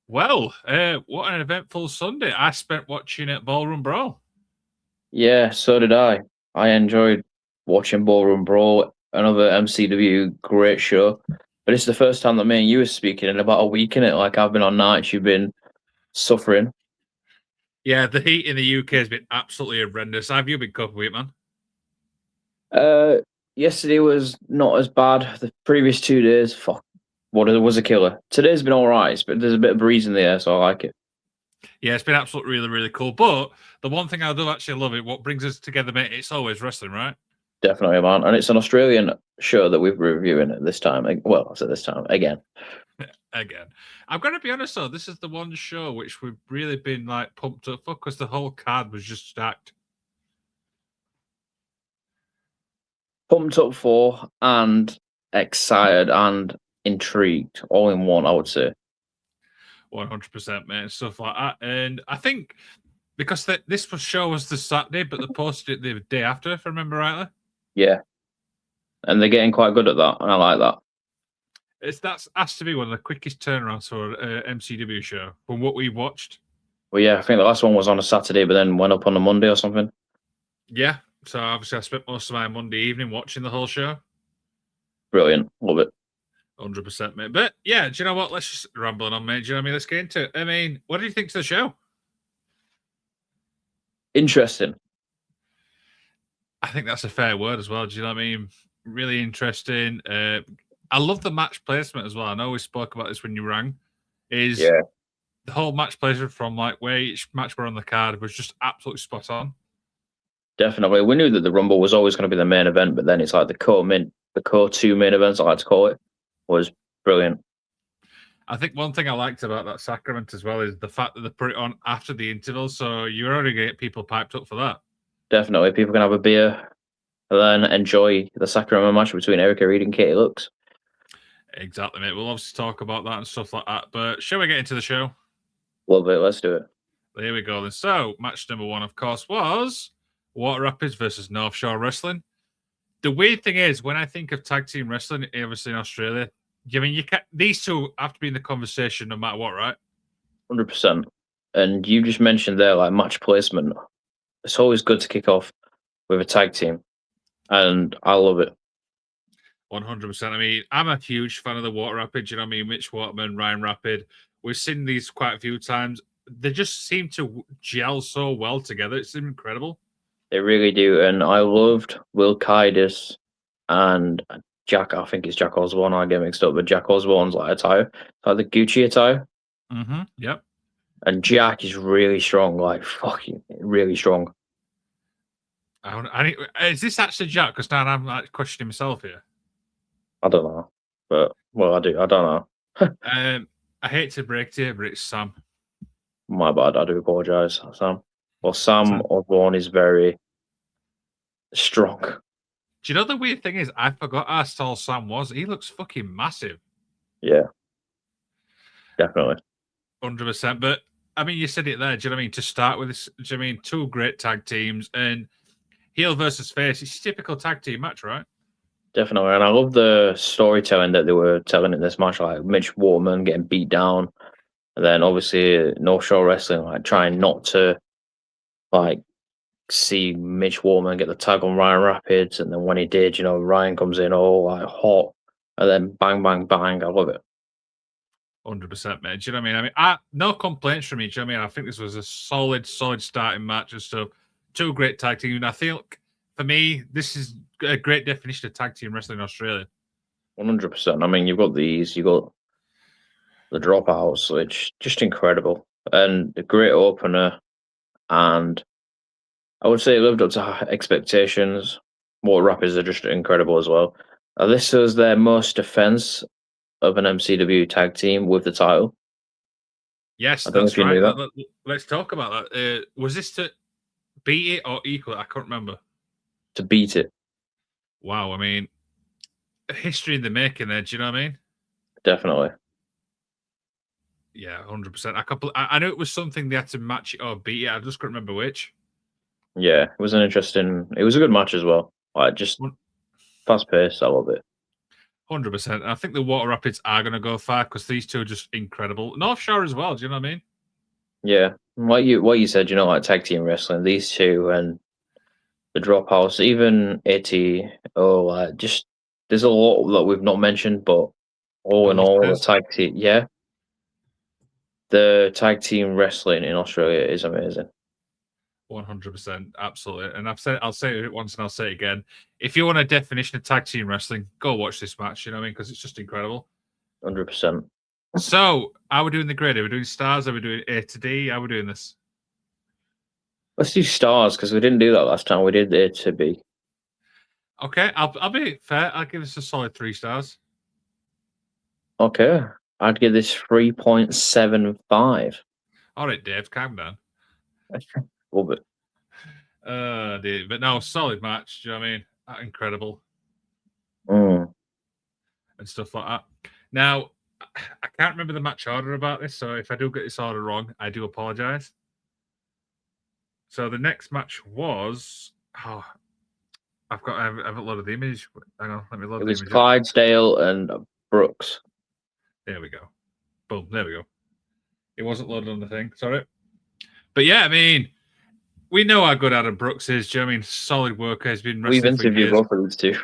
Well, what an eventful Sunday. I spent watching it Ballroom Brawl. Yeah, so did I. I enjoyed watching Ballroom Brawl, another MCW great show. But it's the first time that me and you are speaking in about a week, in it. Like I've been on nights, you've been suffering. Yeah, the heat in the UK has been absolutely horrendous. Have you been coping with it, man? Uh, Yesterday was not as bad. The previous 2 days, fuck, what it was a killer. Today's been all right, but there's a bit of breeze in the air, so I like it. Yeah, it's been absolutely really, really cool. But the one thing I do actually love it, what brings us together, mate, it's always wrestling, right? Definitely, man. And it's an Australian show that we're reviewing at this time. Well, I said this time again. Again. I'm going to be honest, though, this is the one show which we've really been like pumped up for because the whole card was just stacked. Pumped up for and excited and intrigued all in one, I would say. 100%, mate, stuff like that. And I think because this show was the Saturday, but they posted it the day after, if I remember rightly. Yeah. And they're getting quite good at that, and I like that. That's has to be one of the quickest turnarounds for an MCW show from what we watched. Well, yeah, I think the last one was on a Saturday, but then went up on a Monday or something. Yeah, so obviously I spent most of my Monday evening watching the whole show. Brilliant. Love it. 100%, mate. But yeah, do you know what? Let's just ramble on, mate. Do you know what I mean? Let's get into it. I mean, what do you think to the show? Interesting. I think that's a fair word as well. Do you know what I mean? Really interesting. I love the match placement as well. I know we spoke about this when you rang. Yeah, The whole match placement from like where each match were on the card was just absolutely spot on. definitely. We knew that the Rumble was always going to be the main event, but then it's like the core two main events, I like to call it, was brilliant. I think one thing I liked about that sacrament as well is the fact that they put it on after the interval, so you're already going to get people piped up for that. Definitely. People can have a beer and then enjoy the Sacramento match between Erica Reed and Katie Lux. Exactly, mate. We'll obviously talk about that and stuff like that. But shall we get into the show? Love it. Let's do it. There we go. Then, so match number one, of course, was Water Rapids versus North Shore Wrestling. The weird thing is, when I think of tag team wrestling, obviously in Australia, I mean, these two have to be in the conversation no matter what, right? 100%. And you just mentioned there, like match placement. It's always good to kick off with a tag team, and I love it. 100%. I mean, I'm a huge fan of the Water Rapids. You know what I mean? Mitch Waterman, Ryan Rapid. We've seen these quite a few times. They just seem to gel so well together. It's incredible. They really do. And I loved Will Kydis and Jack. I think it's Jack Osborne. I get mixed up, but Jack Osborne's like attire, like the Gucci attire. Mm-hmm. Yep. And Jack is really strong, like fucking really strong. Is this actually Jack? Because now I'm like questioning myself here. I don't know, but well, I do. I don't know. I hate to break to you, but it's Sam. My bad. I do apologize, Sam. Well, Sam Osborne is very strong. Do you know the weird thing is? I forgot how tall Sam was. He looks fucking massive. Yeah, definitely. 100%. But I mean, you said it there. Do you know what I mean? To start with, this, do you know what I mean? Two great tag teams and heel versus face. It's a typical tag team match, right? Definitely, and I love the storytelling that they were telling in this match, like Mitch Waterman getting beat down, and then obviously North Shore Wrestling like trying not to like see Mitch Waterman get the tag on Ryan Rapids, and then when he did, Ryan comes in all like hot, and then bang, bang, bang. I love it. 100%, mate. Do you know what I mean? No complaints from me. Do you know what I mean? I think this was a solid starting match and stuff. Two great tag teams. And I think for me, this is a great definition of tag team wrestling in Australia. 100%. I mean, you've got the dropouts, which just incredible, and a great opener, and I would say it lived up to expectations. Water Rapids are just incredible as well. This was their most defense of an MCW tag team with the title. Yes, that's right. Let's talk about that. Was this to beat it or equal it? I can't remember. To beat it. Wow, I mean, history in the making there. Do you know what I mean? Definitely. Yeah, 100%. I know it was something they had to match it or beat it. I just couldn't remember which. Yeah, it was a good match as well. Like just fast paced. I love it. 100%. I think the Water Rapids are going to go far because these two are just incredible. North Shore as well. Do you know what I mean? Yeah, what you said, like tag team wrestling, these two and the Dropouts, even Itty, just there's a lot that we've not mentioned, but all in all, the tag team, the tag team wrestling in Australia is amazing. 100%, absolutely. And I'll say it once and I'll say it again. If you want a definition of tag team wrestling, go watch this match. You know what I mean? Because it's just incredible. 100%. So, are we doing the grid? Are we doing stars? Are we doing A to D? How are we doing this? Let's do stars because we didn't do that last time. We did A to B. Okay, I'll be fair. I'll give this a solid 3 stars. Okay, I'd give this 3.75. All right, Dave, calm down. Love it. Dude, but no, solid match. Do you know what I mean? Incredible. And stuff like that. Now, I can't remember the match order about this, so if I do get this order wrong, I do apologize. So the next match was I haven't loaded the image. Hang on, let me load the image. It was Clydesdale and Brooks. There we go. Boom, there we go. It wasn't loaded on the thing, sorry. But yeah, I mean, we know how good Adam Brooks is. Do you know what I mean? Solid worker, has been wrestling. We've interviewed both of these two.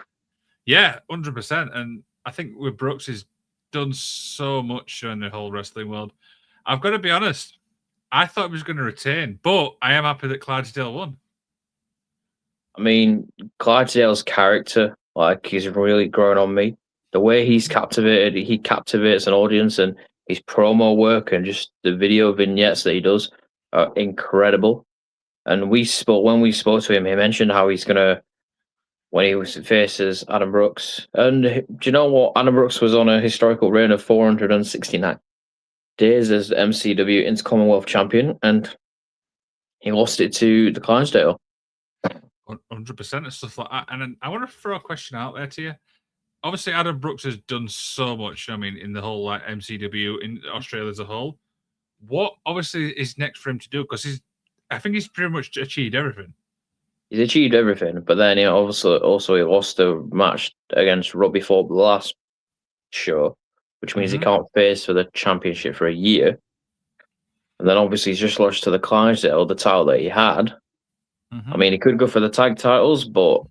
Yeah, 100%. And I think with Brooks, he's done so much in the whole wrestling world. I've got to be honest, I thought he was going to retain, but I am happy that Clydesdale won. I mean, Clydesdale's character, he's really grown on me. The way he captivates an audience, and his promo work and just the video vignettes that he does are incredible. And when we spoke to him, he mentioned how he's gonna, when he faces Adam Brooks. And do you know what? Adam Brooks was on a historical reign of 469 days as MCW Intercommonwealth Champion, and he lost it to the Clydesdale. 100% and stuff like that. And I want to throw a question out there to you. Obviously, Adam Brooks has done so much, I mean, in the whole MCW in Australia as a whole. What obviously is next for him to do? Because I think he's pretty much achieved everything. He's achieved everything, but then he also he lost the match against Robbie Thorpe the last show, which means he can't face for the championship for a year. And then obviously he's just lost to the Clydesdale, the title that he had. I mean, he could go for the tag titles, but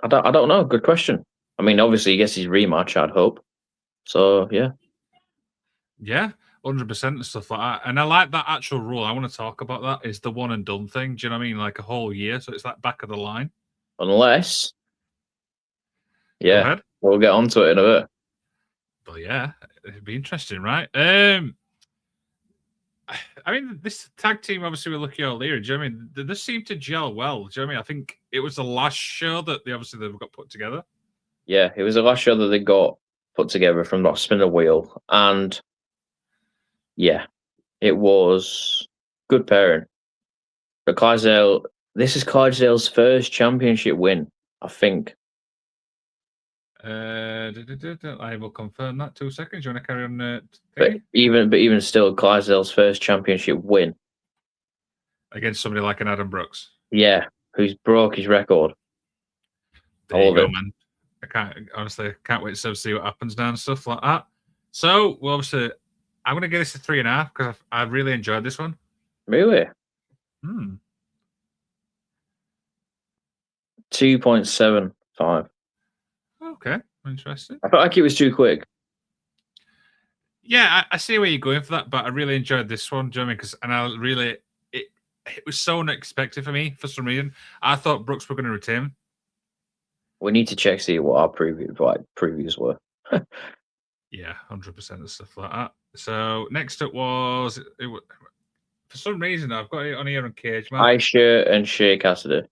I don't know. Good question. I mean, obviously he gets his rematch, I'd hope. So yeah. Yeah, 100% and stuff like that. And I like that actual rule. I want to talk about that. Is the one and done thing. Do you know what I mean? Like a whole year. So it's like back of the line. Unless, we'll get onto it in a bit. But yeah, it'd be interesting, right? I mean, this tag team, obviously, with Lucky O'Leary, do you know what I mean? They just seem to gel well. Do you know what I mean? I think it was the last show that they've got put together. Yeah, it was the last show that they got put together from Not Spin the Wheel. And yeah, it was good pairing. But Clydesdale, this is Clydesdale's first championship win, I think. I will confirm that. 2 seconds. You want to carry on? But even still, Clydesdale's first championship win against somebody like an Adam Brooks. Yeah, who's broke his record. There you go, man. I can't wait to see what happens now and stuff like that. So, well, obviously, I'm going to give this a 3.5 because I really enjoyed this one. Really? 2.75. Okay, interesting. I felt like it was too quick. Yeah, I see where you're going for that, but I really enjoyed this one, do you know what I mean? It was so unexpected for me for some reason. I thought Brooks were going to retain. We need to see what our previews were. Yeah, 100% and stuff like that. So next up was for some reason I've got it on here on Cage Match. Aisha and Shea Cassidy.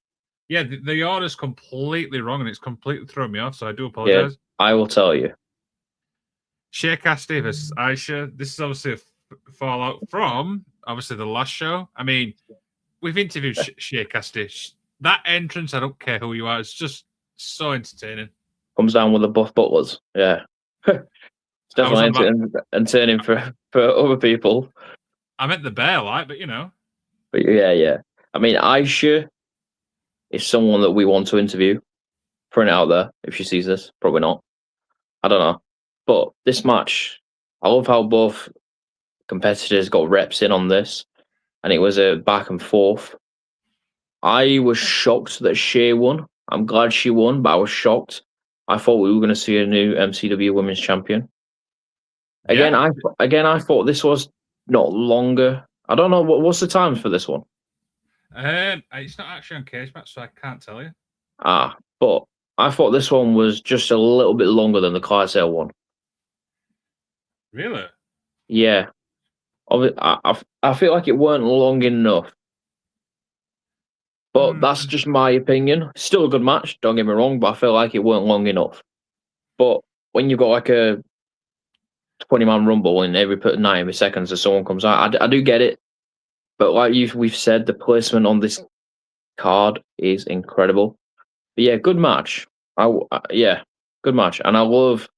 Yeah, the order's completely wrong and it's completely thrown me off, so I do apologize. Yeah, I will tell you. Shea Cassidy versus Aisha. This is obviously a fallout from obviously the last show. I mean, we've interviewed Shea Cassidy. That entrance, I don't care who you are, it's just so entertaining. Comes down with the buff butlers. Yeah. It's definitely entertaining for other people. I meant the bear light, but you know. But yeah. I mean, Aisha is someone that we want to interview. Putting it out there, if she sees this, probably not. I don't know. But this match, I love how both competitors got reps in on this, and it was a back and forth. I was shocked that Shea won. I'm glad she won, but I was shocked. I thought we were going to see a new MCW Women's Champion. Again, Yeah. I thought this was not longer. I don't know what's the times for this one. It's not actually on Cage Match, so I can't tell you. But I thought this one was just a little bit longer than the Clydesdale one. Really? Yeah, I feel like it weren't long enough. But that's just my opinion. Still a good match, don't get me wrong, but I feel like it weren't long enough. But when you've got like a 20-man rumble and every 90 seconds as someone comes out, I do get it. But like we've said, the placement on this card is incredible. But yeah, good match. Yeah, good match. And I love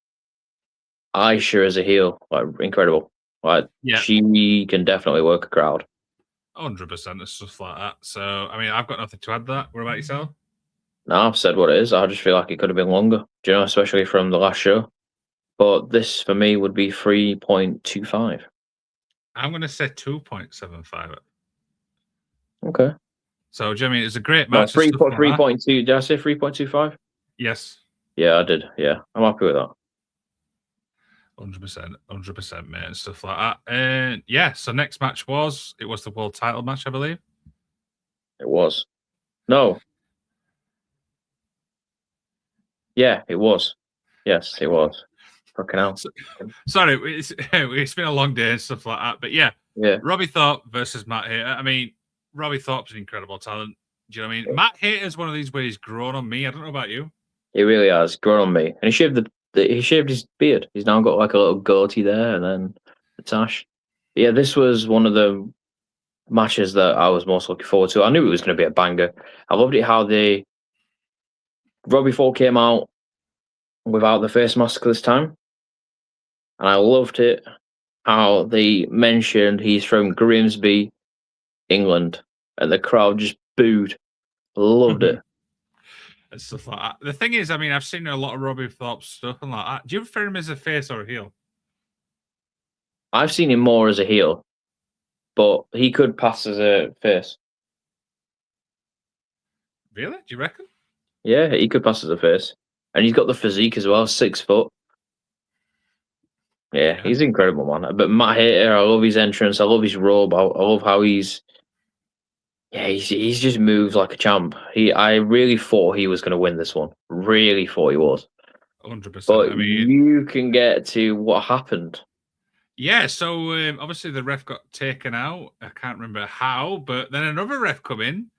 Aisha as a heel. Like, incredible. Like, she can definitely work a crowd. 100% and stuff like that. So, I mean, I've got nothing to add to that. What about yourself? No, I've said what it is. I just feel like it could have been longer, do you know, especially from the last show. But this, for me, would be 3.25. I'm going to say 2.75. Okay. So, do you know what I mean? It's a great match. No, 3.2. Did I say 3.25? Yes. Yeah, I did. Yeah, I'm happy with that. 100%, mate, and stuff like that. And yeah, so next match was the world title match, I believe. It was. No. Yeah, it was. Yes, it was. Fucking hell. Sorry, it's been a long day and stuff like that. But yeah, Robbie Thorpe versus Matt Hayter. I mean, Robbie Thorpe's an incredible talent. Do you know what I mean? Matt Hayter's one of these where he's grown on me. I don't know about you. He really has grown on me, and he shaved his beard. He's now got like a little goatee there, and then the tash. Yeah, this was one of the matches that I was most looking forward to. I knew it was going to be a banger. I loved it how Robbie Ford came out without the face mask this time, and I loved it how they mentioned he's from Grimsby, England, and the crowd just booed. Loved it. And stuff like that. The thing is, I mean, I've seen a lot of Robbie Thorpe stuff and like that. Do you prefer him as a face or a heel? I've seen him more as a heel, but he could pass as a face. Really? Do you reckon? Yeah, he could pass as a face. And he's got the physique as well, 6 foot. Yeah, he's incredible, man. But Matt Hayter, I love his entrance. I love his robe. I love how he's just moves like a champ. I really thought he was going to win this one. Really thought he was. 100%. But I mean, you can get to what happened. Yeah, so obviously the ref got taken out. I can't remember how, but then another ref come in,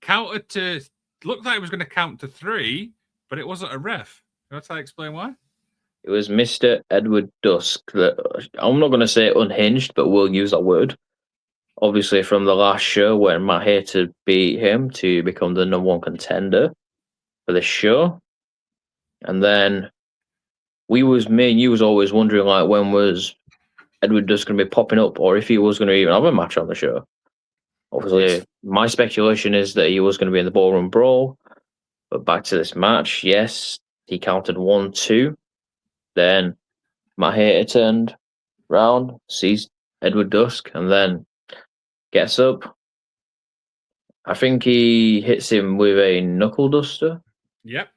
counted to, looked like it was going to count to 3, but it wasn't a ref. Can I explain why? It was Mr. Edward Dusk. I'm not going to say unhinged, but we'll use that word. Obviously, from the last show when Matt Hayter beat him to become the #1 contender for the show. And then me and you was always wondering, like, when was Edward Dusk going to be popping up, or if he was going to even have a match on the show. Obviously, my speculation is that he was going to be in the Ballroom Brawl. But back to this match, yes, he counted 1, 2. Then Matt Hayter turned round, sees Edward Dusk, and then gets up. I think he hits him with a knuckle duster. Yep.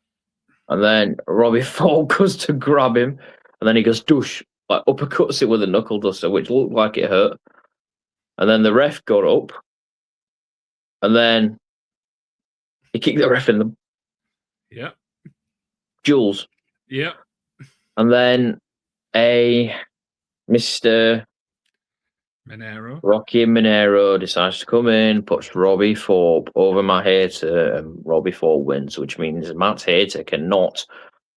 And then Robbie Ford goes to grab him, and then he goes douche, like uppercuts it with a knuckle duster, which looked like it hurt. And then the ref got up, and then he kicked the ref in the jewels. Yep. And then a Mr. Rocky Monero decides to come in, puts Robbie Thorpe over Matt Hayter, and Robbie Thorpe wins, which means Matt Hayter cannot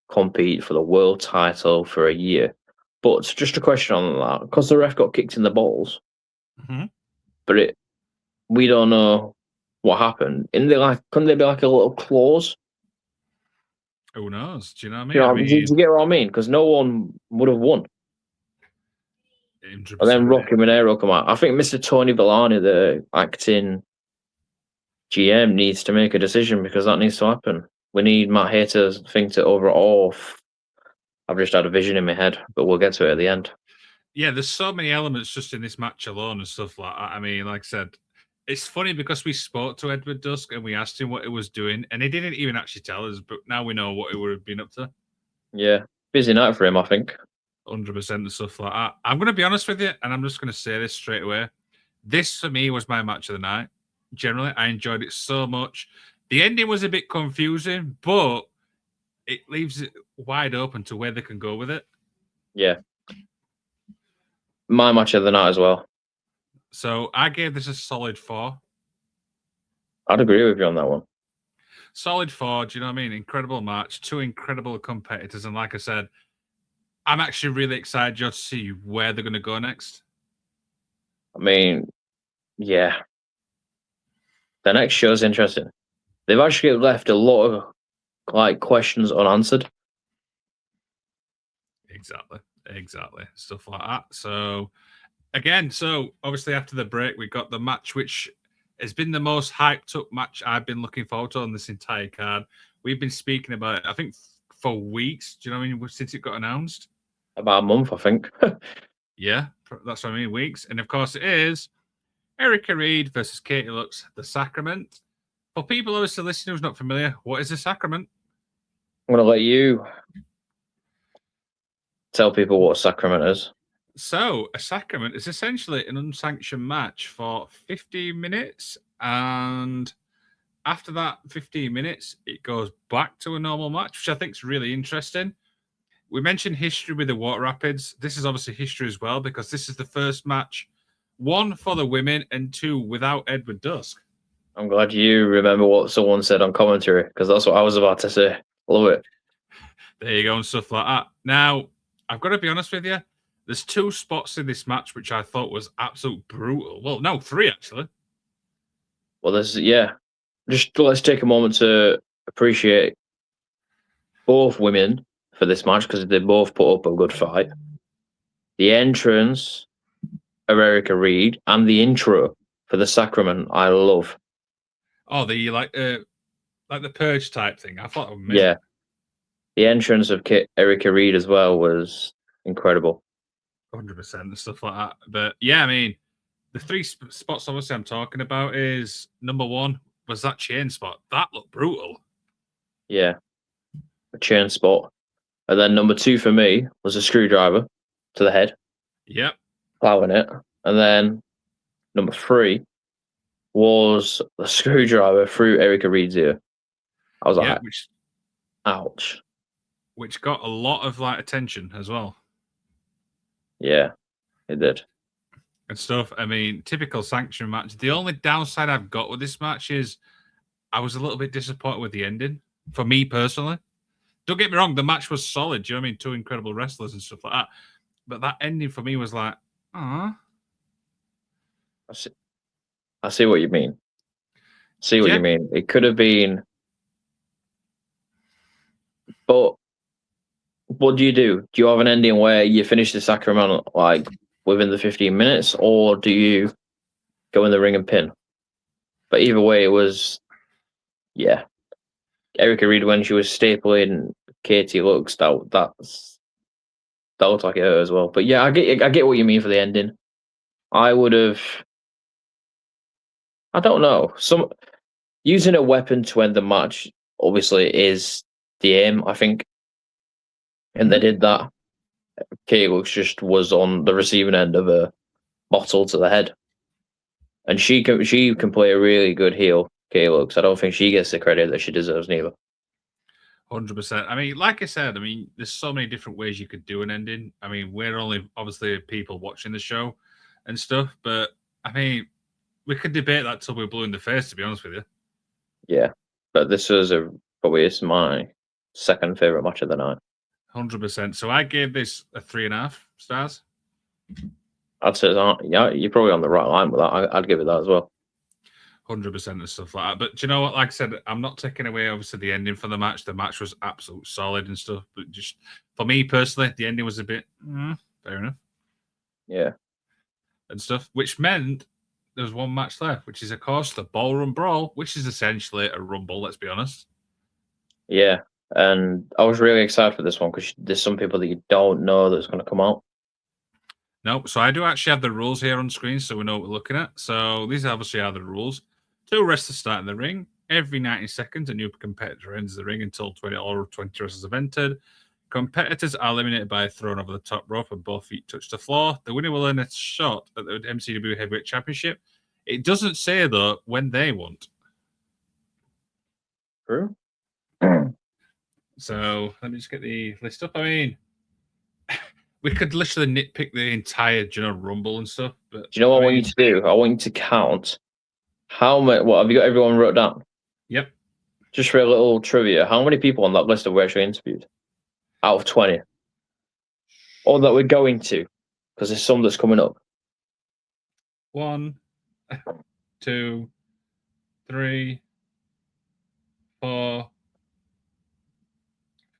compete for the world title for a year. But just a question on that, because the ref got kicked in the balls, but we don't know what happened. Couldn't there be like a little clause? Who knows? Do you know what I mean? Do you get what I mean? Because no one would have won. And then Rocky Monero come out. I think Mr. Tony Villani, the acting GM, needs to make a decision because that needs to happen. We need Matt Hayter's thing to overall. I've just had a vision in my head, but we'll get to it at the end. Yeah, there's so many elements just in this match alone and stuff like that. I mean, like I said, it's funny because we spoke to Edward Dusk and we asked him what he was doing, and he didn't even actually tell us, but now we know what he would have been up to. Yeah, busy night for him, I think. 100% and stuff like that. I'm going to be honest with you, and I'm just going to say this straight away. This, for me, was my match of the night. Generally, I enjoyed it so much. The ending was a bit confusing, but it leaves it wide open to where they can go with it. Yeah. My match of the night as well. So I gave this a solid 4. I'd agree with you on that one. Solid 4, do you know what I mean? Incredible match, 2 incredible competitors. And like I said, I'm actually really excited just to see where they're going to go next. I mean, yeah. The next show is interesting. They've actually left a lot of questions unanswered. Exactly. Stuff like that. So again, obviously after the break, we got the match which has been the most hyped up match I've been looking forward to on this entire card. We've been speaking about it, I think, for weeks. Do you know what I mean? Since it got announced. About a month, I think. Yeah, that's what I mean, weeks. And of course it is Erica Reed versus Katie Lux, the Sacrament. For people who are still listening who's not familiar, what is the Sacrament? I'm going to let you tell people what a sacrament is. So, a sacrament is essentially an unsanctioned match for 15 minutes. And after that 15 minutes, it goes back to a normal match, which I think is really interesting. We mentioned history with the Water Rapids. This is obviously history as well, because this is the first match, 1 for the women and 2 without Edward Dusk. I'm glad you remember what someone said on commentary, because that's what I was about to say. Love it. There you go, and stuff like that. Now, I've got to be honest with you. There's 2 spots in this match which I thought was absolute brutal. Well, no, 3 actually. Well, just let's take a moment to appreciate both women for this match, because they both put up a good fight. The entrance of Erica Reed and the intro for the Sacrament, I love. Oh, the like the Purge type thing. I thought it was amazing. Yeah. The entrance of Erica Reed as well was incredible. 100% and stuff like that. But yeah, I mean, the 3 spots obviously I'm talking about is number 1 was that chain spot. That looked brutal. Yeah. A chain spot. And then number 2 for me was a screwdriver to the head. Yep. Plowing it. And then number 3 was the screwdriver through Erica Reed's ear. I was like, ouch. Which got a lot of attention as well. Yeah, it did. And stuff. I mean, typical sanction match. The only downside I've got with this match is I was a little bit disappointed with the ending. For me personally. Don't get me wrong, the match was solid. Do you know what I mean? 2 incredible wrestlers and stuff like that. But that ending for me was like, ah. I see what you mean. You mean. It could have been. But what do? Do you have an ending where you finish the Sacrament within the 15 minutes, or do you go in the ring and pin? But either way, it was, yeah. Erica Reed, when she was stapling Katie Lux, that looked like it hurt as well. But yeah, I get what you mean for the ending. I would have. I don't know. Using a weapon to end the match obviously is the aim, I think. And they did that. Katie Lux just was on the receiving end of a bottle to the head. And she can play a really good heel, Katie Lux. I don't think she gets the credit that she deserves neither. 100%. I mean, like I said, there's so many different ways you could do an ending. I mean, we're only obviously people watching the show and stuff, but I mean, we could debate that till we're blue in the face, to be honest with you. Yeah, but this was probably my second favorite match of the night. 100%. So I gave this a 3.5 stars. I'd say, yeah, you're probably on the right line with that. I'd give it that as well. 100% and stuff like that. But do you know what? Like I said, I'm not taking away, obviously, the ending for the match. The match was absolute solid and stuff. But just for me personally, the ending was a bit fair enough. Yeah. And stuff, which meant there was one match left, which is, of course, the Ballroom Brawl, which is essentially a rumble, let's be honest. Yeah. And I was really excited for this one because there's some people that you don't know that's going to come out. No, so I do actually have the rules here on screen, so we know what we're looking at. So these obviously are the rules. 2 wrestlers start in the ring. Every 90 seconds, a new competitor enters the ring until 20 wrestlers have entered. Competitors are eliminated by a thrown over the top rope and both feet touch the floor. The winner will earn a shot at the MCW Heavyweight Championship. It doesn't say, though, when they want. True. So let me just get the list up. I mean, we could literally nitpick the entire Rumble and stuff. But Do you know what I want you to do? I want you to count how many. What have you got? Everyone wrote down. Yep. Just for a little trivia, how many people on that list have we actually interviewed? Out of 20, or that we're going to, because there's some that's coming up. 1, 2, 3, 4,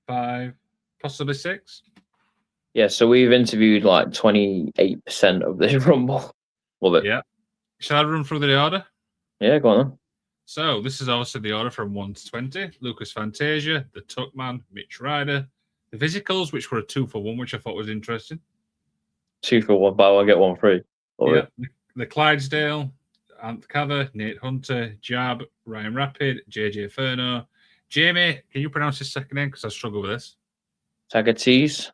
5, possibly 6. Yeah, so we've interviewed like 28% of this Rumble. Love it. Yeah. Shall I run through the order? Yeah, go on then. So this is obviously the order from 1 to 20. Lucas Fantasia, the Tuckman, Mitch Ryder, the Physicals, which were a 2-for-1, which I thought was interesting. 2 for 1, buy one get one free. Love it. The Clydesdale, Ant Cather, Nate Hunter, Jab, Ryan Rapid, JJ Furno. Jamie, can you pronounce his second name? Because I struggle with this. Tagatees.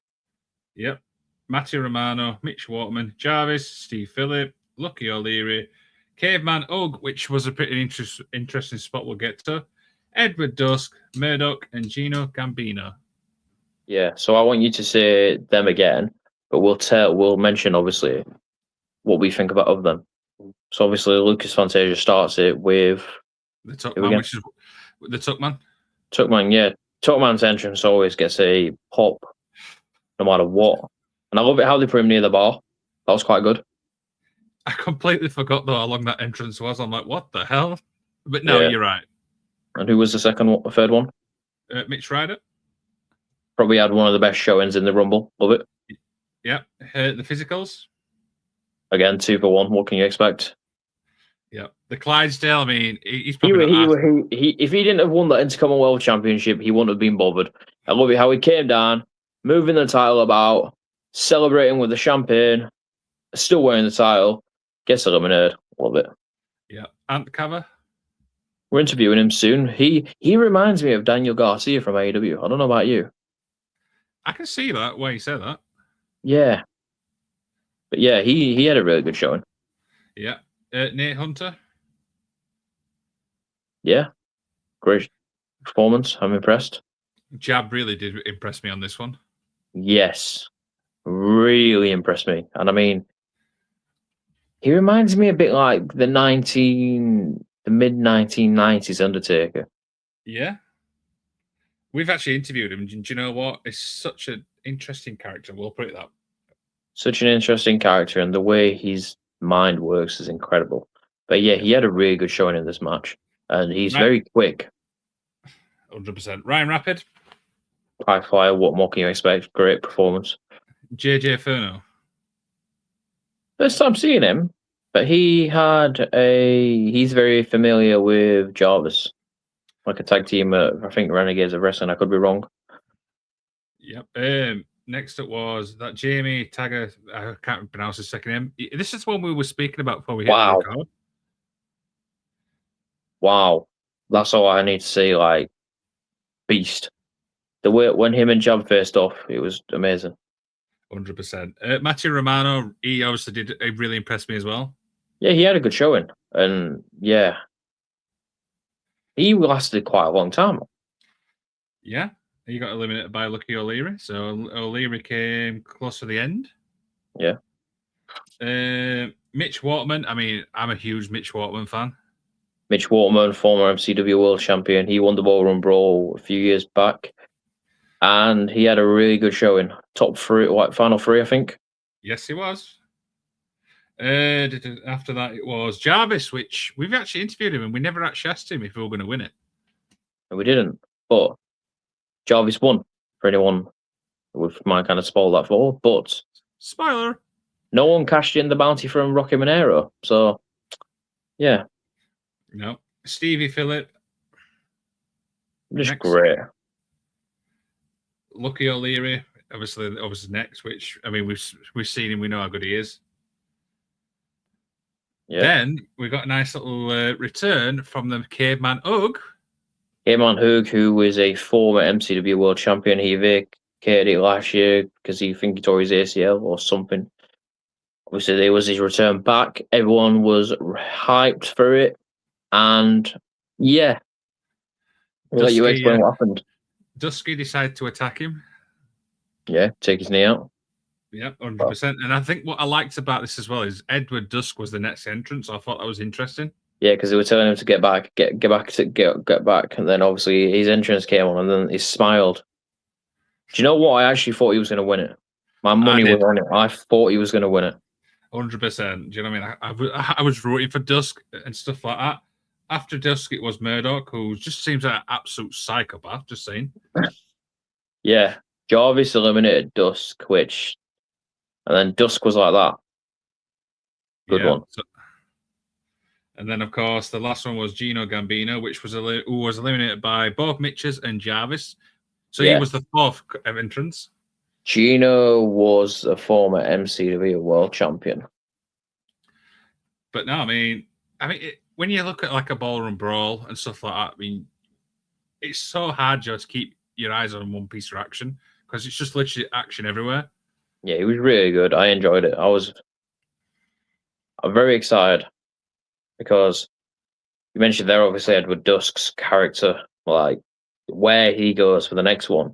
Yep. Matty Romano, Mitch Waterman, Jarvis, Steve Phillip, Lucky O'Leary, Caveman Ugg, which was a pretty interesting spot we'll get to, Edward Dusk, Murdoch, and Gino Gambino. Yeah, so I want you to say them again, but we'll mention obviously what we think about of them. So obviously Lucas Fantasia starts it with the Tuckman, which is the Tuckman. Tuckman, yeah. Tuckman's entrance always gets a pop, no matter what. And I love it how they put him near the bar. That was quite good. I completely forgot though how long that entrance was. I'm like, what the hell? But no, You're right. And who was the third one? Mitch Ryder. Probably had one of the best showings in the Rumble. Love it. Yeah. The Physicals. Again, 2 for 1. What can you expect? Yeah. The Clydesdale, I mean, he's probably if he didn't have won that Intercommon World Championship, he wouldn't have been bothered. I love it how he came down, moving the title about, celebrating with the champagne, still wearing the title, gets eliminated. Love it. Yeah. Ant Cover. We're interviewing him soon. He reminds me of Daniel Garcia from AEW. I don't know about you. I can see that why you said that. Yeah. But yeah, he had a really good showing. Yeah. Nate Hunter. Yeah. Great performance. I'm impressed. Jab really did impress me on this one. Yes. Really impressed me. And I mean, he reminds me a bit like the mid-1990s Undertaker. Yeah. We've actually interviewed him. Do you know what? It's such an interesting character. We'll put it that. Such an interesting character, and the way his mind works is incredible. But yeah, he had a really good showing in this match, and he's very quick. 100%. Ryan Rapid. High flyer. What more can you expect? Great performance. JJ Furno. First time seeing him, but he's very familiar with Jarvis, like a tag team. I think Renegades of Wrestling. I could be wrong. Yep. Next up was that Jamie Tagger. I can't pronounce his second name. This is one we were speaking about before we hit the record. Wow, that's all I need to say. Like, beast. The way when him and Jab faced off, it was amazing. 100%. Matty Romano, he obviously did. It really impressed me as well. Yeah, he had a good showing, and yeah, he lasted quite a long time. Yeah, he got eliminated by Lucky O'Leary, so O'Leary came close to the end. Yeah. Mitch Waterman. I mean, I'm a huge Mitch Waterman fan. Mitch Waterman, former MCW World Champion, he won the Ballroom Brawl a few years back, and he had a really good showing. Top 3, final 3, I think. Yes, he was. After that, it was Jarvis, which we've actually interviewed him, and we never actually asked him if we were going to win it. And we didn't, but Jarvis won, for anyone who might kind of spoil that for. But spoiler, no one cashed in the bounty from Rocky Monero, so yeah. No. Stevie Phillip. Just great. Lucky O'Leary, obviously next. Which I mean, we've seen him. We know how good he is. Yeah. Then we got a nice little return from the Caveman Ugg. Caveman Hoog, who was a former MCW World Champion, he vacated it last year because he think he tore his ACL or something. Obviously, there was his return back. Everyone was hyped for it, and yeah, I'll let you explain what happened. Dusky decided to attack him. Yeah, take his knee out. Yeah, 100%. And I think what I liked about this as well is Edward Dusk was the next entrance. I thought that was interesting. Yeah, because they were telling him to get back, get back, and then obviously his entrance came on, and then he smiled. Do you know what? I actually thought he was going to win it. My money was on it. I thought he was going to win it. 100%. Do you know what I mean? I was rooting for Dusk and stuff like that. After Dusk, it was Murdoch, who just seems like an absolute psychopath. Just saying. Yeah, Jarvis eliminated Dusk, and then Dusk was like that. Good one. And then, of course, the last one was Gino Gambino, who was eliminated by both Mitches and Jarvis. So he was the fourth entrance. Gino was a former MCW World Champion. But no, I mean, when you look at like a Ballroom Brawl and stuff like that, I mean, it's so hard just to keep your eyes on one piece of action because it's just literally action everywhere. Yeah, it was really good. I enjoyed it. I'm very excited because you mentioned there, obviously, Edward Dusk's character, like where he goes for the next one.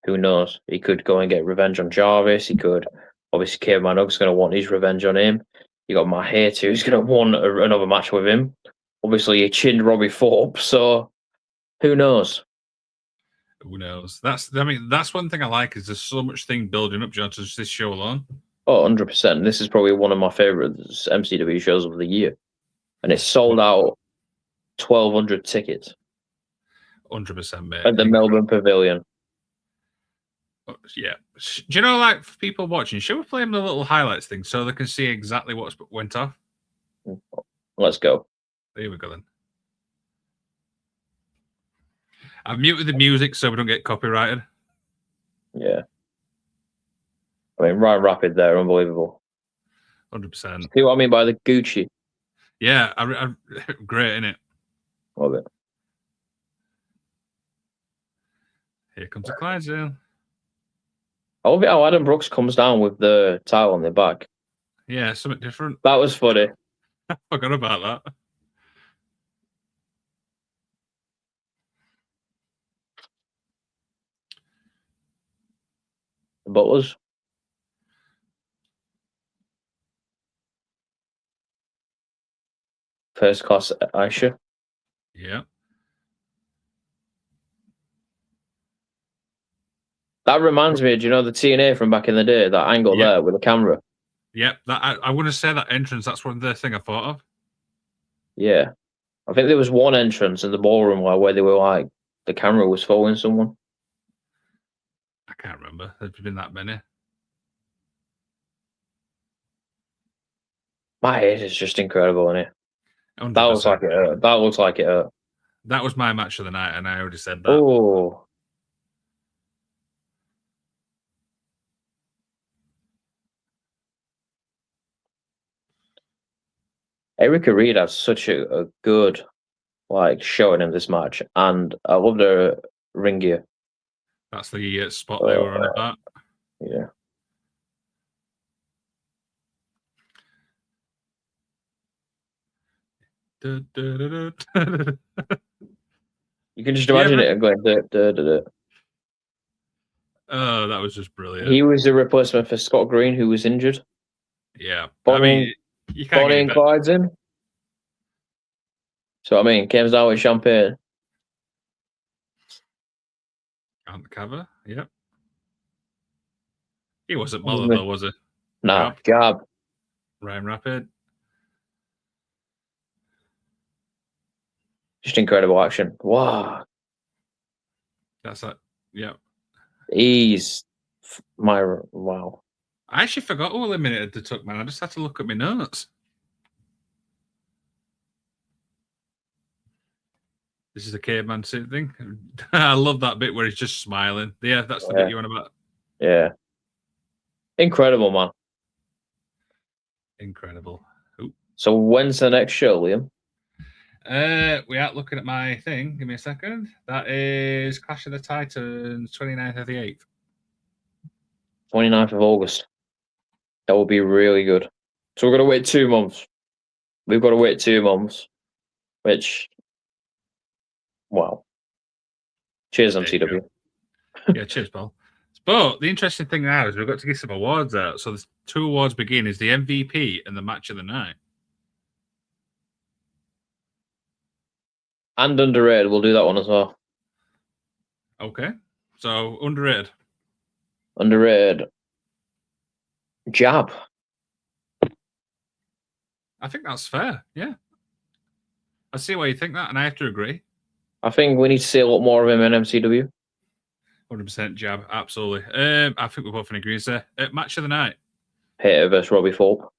Who knows? He could go and get revenge on Jarvis. He could, obviously, Caveman Hugg's going to want his revenge on him. You got Matt Hater, who's going to want another match with him. Obviously, he chinned Robbie Thorpe, so who knows? Who knows? That's one thing I like is there's so much thing building up to just this show alone. Oh, 100%. This is probably one of my favorite MCW shows of the year. And it's sold out 1,200 tickets. 100%, mate. At the Melbourne Pavilion. Yeah. Do you know, like, for people watching, should we play them the little highlights thing so they can see exactly what went off? Let's go. Here we go, then. I've muted the music so we don't get copyrighted. Yeah. I mean, Ryan Rapid there, unbelievable. 100%. See what I mean by the Gucci? Yeah, great, isn't it? Love it. Here comes the Clydesdale. I love it how Adam Brooks comes down with the title on the back. Yeah, something different. That was funny. I forgot about that. The Butlers. First class Aisha. Yeah. That reminds me, do you know the TNA from back in the day? That angle there with the camera. Yep. I want to say that entrance. That's one of the thing I thought of. Yeah. I think there was one entrance in the ballroom where they were like, the camera was following someone. I can't remember. There's been that many. My head is just incredible, isn't it? 100%. That looks like it hurt. That looks like it hurt. That was my match of the night, and I already said that. Oh. Erica Reed has such a good showing in this match, and I loved her ring gear. That's the spot they were on about. Yeah. You can just imagine it going. Oh, that was just brilliant. He was a replacement for Scott Green, who was injured. Yeah, Bonnie and Clyde's in. So I mean, comes down with champagne. On the cover, yep. He wasn't bothered though, was he? Nah, Gab. Ryan Rapid. Just incredible action. Wow. That's that. Yep. Wow. I actually forgot who eliminated the Tuck Man. I just had to look at my notes. This is a caveman thing. I love that bit where he's just smiling. Yeah, that's the bit you want about. Yeah. Incredible, man. Incredible. Ooh. So when's the next show, Liam? We are looking at my thing. Give me a second. That is Clash of the Titans, 29th of the 8th. 29th of August. That will be really good. So we're going to wait 2 months. We've got to wait 2 months, which, wow. Cheers, MCW. Yeah, cheers, Paul. But the interesting thing now is we've got to get some awards out. So the 2 awards begin is the MVP and the match of the night. And underrated, we'll do that one as well. Okay. So underrated. Underrated. Jab. I think that's fair. Yeah. I see why you think that, and I have to agree. I think we need to see a lot more of him in MCW. 100% jab, absolutely. I think we're both in agreement there. Match of the night. Hater versus Robbie Thorpe.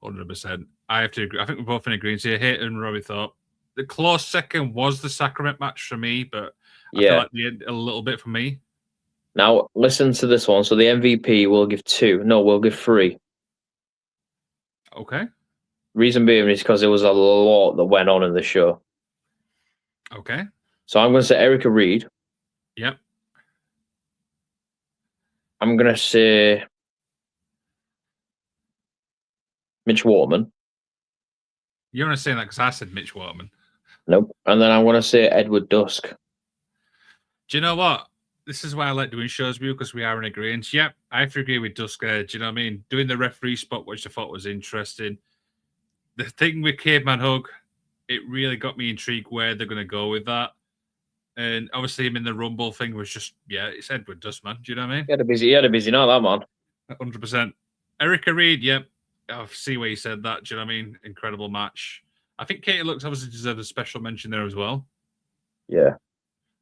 100%. I have to agree. I think we're both in agreement here. Hater and Robbie Thorpe. The close second was the Sacrament match for me, but I feel like the end a little bit for me. Now, listen to this one. So the MVP will give 2. No, we'll give 3. Okay. Reason being is because there was a lot that went on in the show. Okay. So I'm going to say Erica Reed. Yep. I'm going to say Mitch Waterman. You're only saying that because I said Mitch Waterman. Nope. And then I want to say Edward Dusk. Do you know what? This is why I like doing shows with you, because we are in agreement. Yep, I have to agree with Dusk. Do you know what I mean? Doing the referee spot, which I thought was interesting. The thing with Caveman Hug, it really got me intrigued where they're going to go with that. And obviously him in the Rumble thing was just, it's Edward Dusk, man. Do you know what I mean? He had a busy night, that man. 100%. Erica Reed, yep. I see where you said that. Do you know what I mean? Incredible match. I think Katie Lux obviously deserves a special mention there as well. Yeah.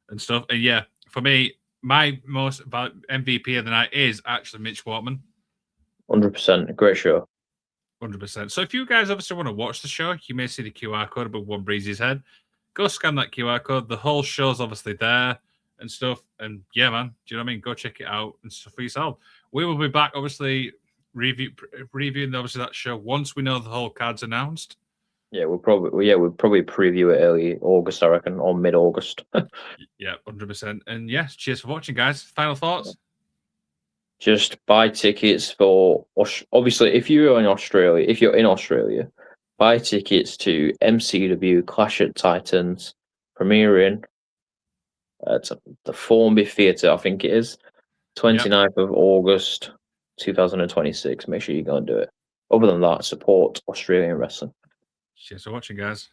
And stuff. And yeah, for me, my most MVP of the night is actually Mitch Waterman. 100%. Great show. 100%. So if you guys obviously want to watch the show, you may see the QR code above One Breezy's head. Go scan that QR code. The whole show's obviously there and stuff. And yeah, man, do you know what I mean? Go check it out and stuff for yourself. We will be back, obviously, reviewing obviously that show once we know the whole card's announced. Yeah, we'll probably preview it early August, I reckon, or mid-August. Yeah, 100%. And yes, cheers for watching, guys. Final thoughts? Just buy tickets for, obviously, if you're in Australia, buy tickets to MCW Clash at Titans premiering at the Formby Theatre, I think it is, 29th of August 2026. Make sure you go and do it. Other than that, support Australian wrestling. Cheers for watching, guys.